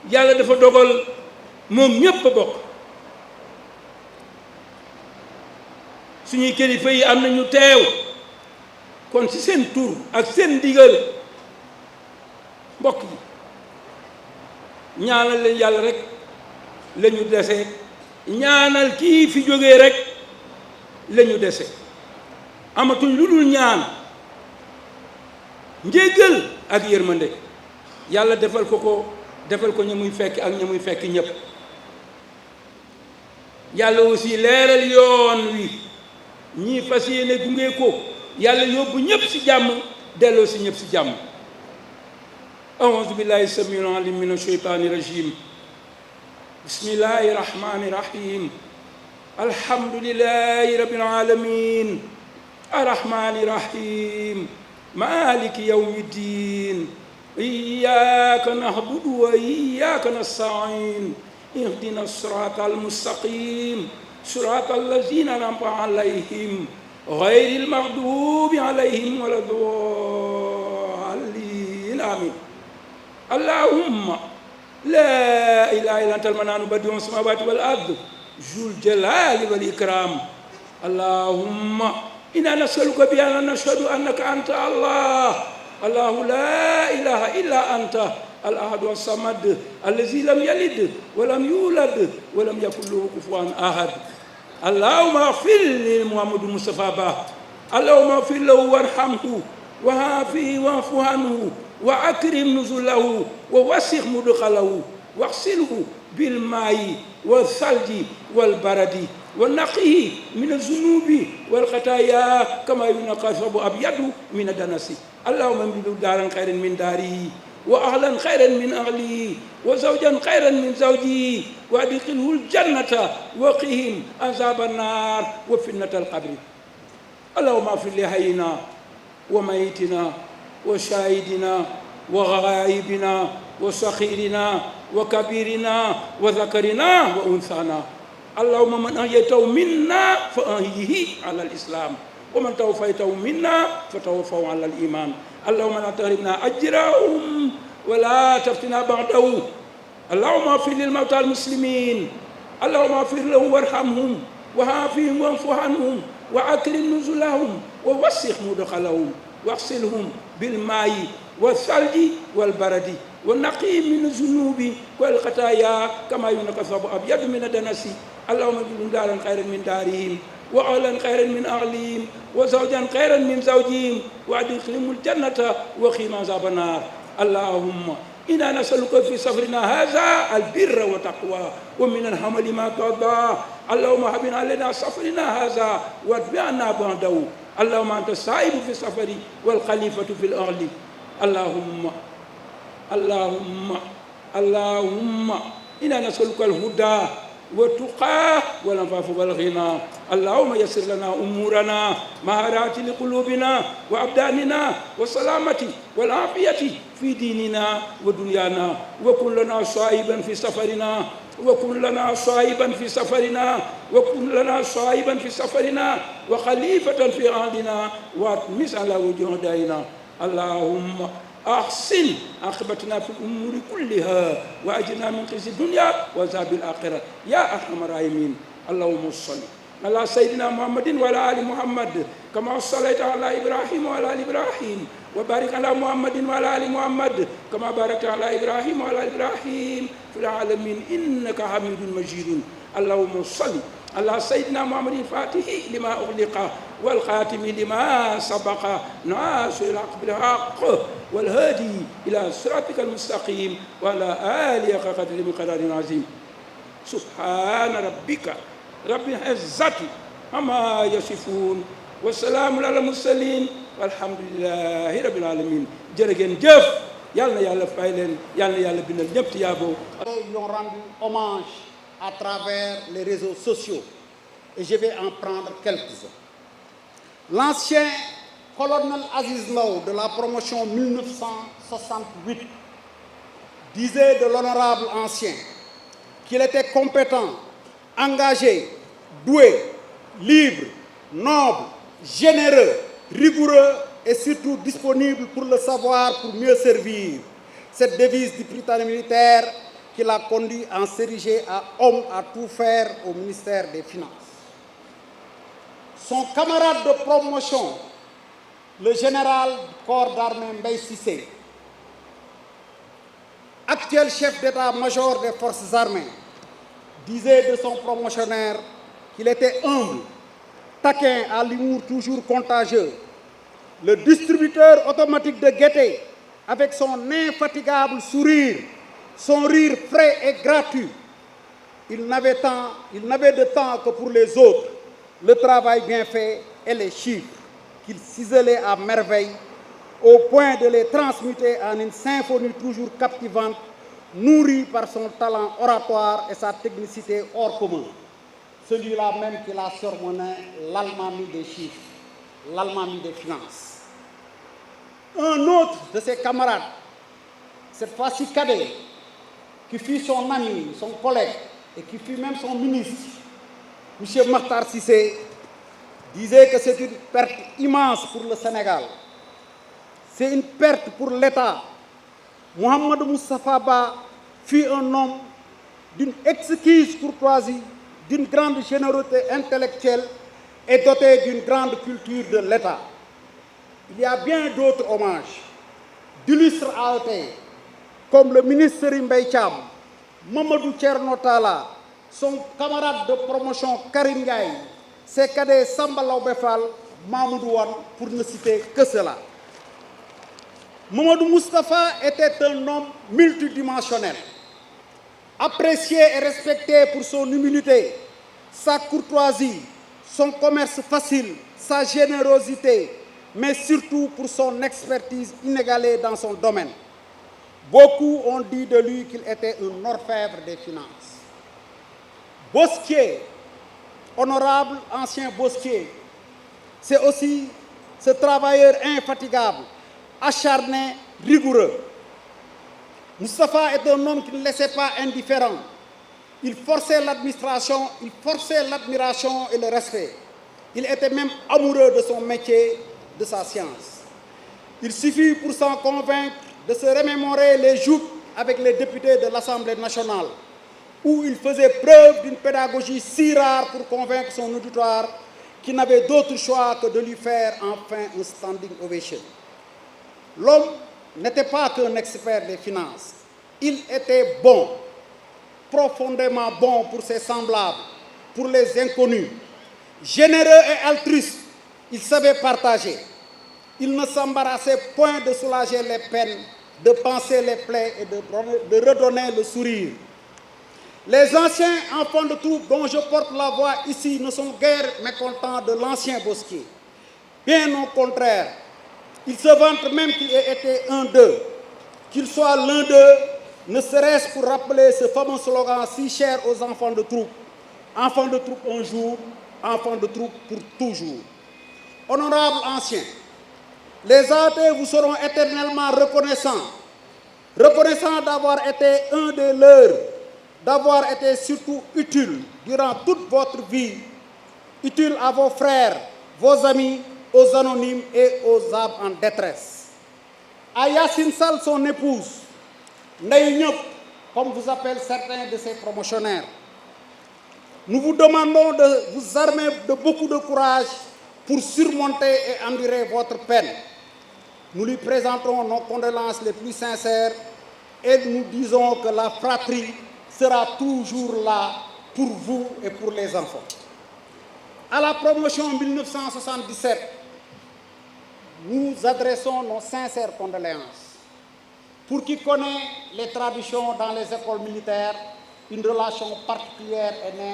yàlla dafa dogal moom ñépp a bokk. suñuy kilifa yi am nañu teew kon ci seen tur ak seen ndigal mbokk yi ñaanal leen yàlla rek la ñu dese, ñaanal kii fi jógee rek la ñu dese, amatuñ lu dul ñaan njéggal ak yërmande yàlla defal ko ña muy fekk ak ña muy fekk ñépp. yàlla aussi leeral yoon wi ñii fas yéene gunge ko yàlla yóbbu ñépp ci jàmm delloo ci ñépp ci jàmm. a'uuzu billahi samiil aliim mina shaytaani rajiim. bismillahi rahmaani rahiim. alhamdulillahi rabbil aalamiin. arrahmaani rahiim. maaliki yawmi ddiin. iyyaaka na'budu wa iyyaaka nasta'iin. ihdina siraatal mustaqiim. siraatal laziina an'amta alayhim gayril maghduubi alayhim wala daalliin. amiin. allahumma laa ilaaha illa antal mannaanu badii'us samaawaati wal ardi zul jalaali wal ikraam. allahumma innaa nas'aluka bi anna nashhadu annaka anta allah. allahu laa ilaaha illa anta al-ahadu as-samad allazi lam yalid wa lam yulad wa lam yakun lahu kufuwan ahad. allahumma ighfir li Muhammadu Mustafa Ba. allahumma ighfir lahu warhamhu wa aafihi wa'fu anhu wa akrim nuzulahu wa wasi' mudkhalahu waghsilhu bil maa'i wal thalji wal baradi wa naqqihi min az-zunubi wal khataaya kama yunqqa ath-thawbu abyadu min ad-danasi. allahumma abdilhu daaran khayran min daarihi wa ahlan khayran min ahlihi wa zawjan khayran min zawjihi wa adkhilhu al-jannata wa qihim azab an-nar wa fitnata al-qabri. allahumma ighfir li hayyina wa mayyitina wa shahidina wa ghaibina wa saghirina wa kabirina wa dhakarina wa unthana. allahumma man ahyaytahu minna fa ahyihi ala al-islam wa man tawaffaytahu minna fa tawaffahu ala al-iman. allahumma la tahrimna ajrahum wa la taftina ba'dahu. allahumma ighfir lil mawta al-muslimin. allahumma ighfir lahum warhamhum wa aafihim wa'fu anhum wa akrim nuzulahum wa wasi' mudkhalahum waghsilhum bil maa'i wal thalji wal baradi wa naqqihim min az-zunubi wal khataaya kama yunqqa ath-thawbu abyadu min ad-danasi. allahumma ij'alhum daaran khayran min daarihim wa ahlan khayran min ahlihim wa zawjan khayran min zawjihim wa adkhilhum al-jannata wa qihim azaban nar. allahumma inna nas'aluka fi safarina hadha al-birra wa taqwa wa min al-hamali ma tarda. allahumma habib alayna safarina hadha wa atbi'na ba'dahu. allahumma anta as-sa'ibu fi safari wal khalifatu fil ardi. allahumma inna nas'aluka al-huda والتقى والعفاف والغنى. اللهم يسر لنا امورنا مهارات لقلوبنا وابداننا والسلامه والعافيه في ديننا ودنيانا. وكن لنا صائبا في سفرنا وكن لنا صائبا في سفرنا وكن لنا صائبا في سفرنا وخليفه في ارضنا واطمس على وجوه دائنا. اللهم أحسن عاقبتنا في الأمور كلها وأجرنا من خزي الدنيا وعذاب الآخرة يا أرحم الراحمين. اللهم صل على سيدنا محمد وعلى آل محمد كما صليت على إبراهيم وعلى آل إبراهيم وبارك على محمد وعلى آل محمد كما باركت على إبراهيم وعلى آل إبراهيم في العالمين إنك حميد مجيد. اللهم صل على سيدنا محمد الفاتح لما أغلق والخاتم لما سبق ناصر الحق بالحق والهادي إلى صراطك المستقيم وعلى آله حق قدره بقدر عظيم. سبحان ربك رب العزة عما يصفون والسلام على المرسلين والحمد لله رب العالمين. jërë ngeen jëf yal na yàlla fay leen yal na yàlla bindal ñëpp tiyaabo. Ils ont rendu hommage à travers les réseaux sociaux et je vais en prendre quelques-uns. L'ancien colonel Aziz Ndao de la promotion 1968 disait de l'honorable ancien qu'il était compétent, engagé, doué, libre, noble, généreux, rigoureux et surtout disponible pour le savoir pour mieux servir. Cette devise du Prytanée militaire qui l'a conduit à s'ériger à homme à tout faire au ministère des Finances. Son camarade de promotion, le général du corps d'armée Mbaye Cissé, actuel chef d'état-major des forces armées, disait de son promotionnaire qu'il était humble, taquin à l'humour toujours contagieux, le distributeur automatique de gaieté avec son infatigable sourire, son rire frais et gratuit. Il n'avait de temps que pour les autres, le travail bien fait et les chiffres qu'il ciselait à merveille au point de les transmuter en une symphonie toujours captivante, nourrie par son talent oratoire et sa technicité hors commun. Celui-là même qui l'a surnommé l'Almami des chiffres, l'Almami des finances. Un autre de ses camarades, cette fois-ci cadet, qui fut son ami, son collègue et qui fut même son ministre, M. Makhtar Cissé, disait que c'est une perte immense pour le Sénégal. C'est une perte pour l'État. Mohamed Moustapha Ba fut un homme d'une exquise courtoisie, d'une grande générosité intellectuelle et doté d'une grande culture de l'État. Il y a bien d'autres hommages, d'illustres AET, comme le ministre Mbaye Thiam, Mamadou Thierno Talla, son camarade de promotion Karim Gaye, ses cadets Samba Laobé Fall, Mamoudou Wane, pour ne citer que cela. Mamadou Moustapha était un homme multidimensionnel, apprécié et respecté pour son humilité, sa courtoisie, son commerce facile, sa générosité, mais surtout pour son expertise inégalée dans son domaine. Beaucoup ont dit de lui qu'il était un orfèvre des finances. Bosquier, honorable ancien Bosquier, c'est aussi ce travailleur infatigable, acharné, rigoureux. Moustapha est un homme qui ne laissait pas indifférent. Il forçait l'admiration et le respect. Il était même amoureux de son métier, de sa science. Il suffit pour s'en convaincre de se remémorer les joutes avec les députés de l'Assemblée nationale, où il faisait preuve d'une pédagogie si rare pour convaincre son auditoire qui n'avait d'autre choix que de lui faire enfin un standing ovation. L'homme n'était pas qu'un expert des finances. Il était bon, profondément bon pour ses semblables, pour les inconnus. Généreux et altruiste, il savait partager. Il ne s'embarrassait point de soulager les peines, de panser les plaies et de redonner le sourire. Les anciens enfants de troupe dont je porte la voix ici ne sont guère mécontents de l'ancien Bosquier. Bien au contraire, ils se vantent même qu'il ait été un d'eux, qu'il soit l'un d'eux, ne serait-ce pour rappeler ce fameux slogan si cher aux enfants de troupe. Enfants de troupe un jour, enfants de troupe pour toujours. Honorables anciens, les athées vous seront éternellement reconnaissants. Reconnaissants d'avoir été un des leurs, d'avoir été surtout utile durant toute votre vie, utile à vos frères, vos amis, aux anonymes et aux âmes en détresse. À Yacine Sall, son épouse, Ndeye Niop, comme vous appellent certains de ses promotionnaires, nous vous demandons de vous armer de beaucoup de courage pour surmonter et endurer votre peine. Nous lui présentons nos condoléances les plus sincères et nous disons que la fratrie sera toujours là pour vous et pour les enfants. À la promotion 1977, nous adressons nos sincères condoléances. Pour qui connaît les traditions dans les écoles militaires, une relation particulière est née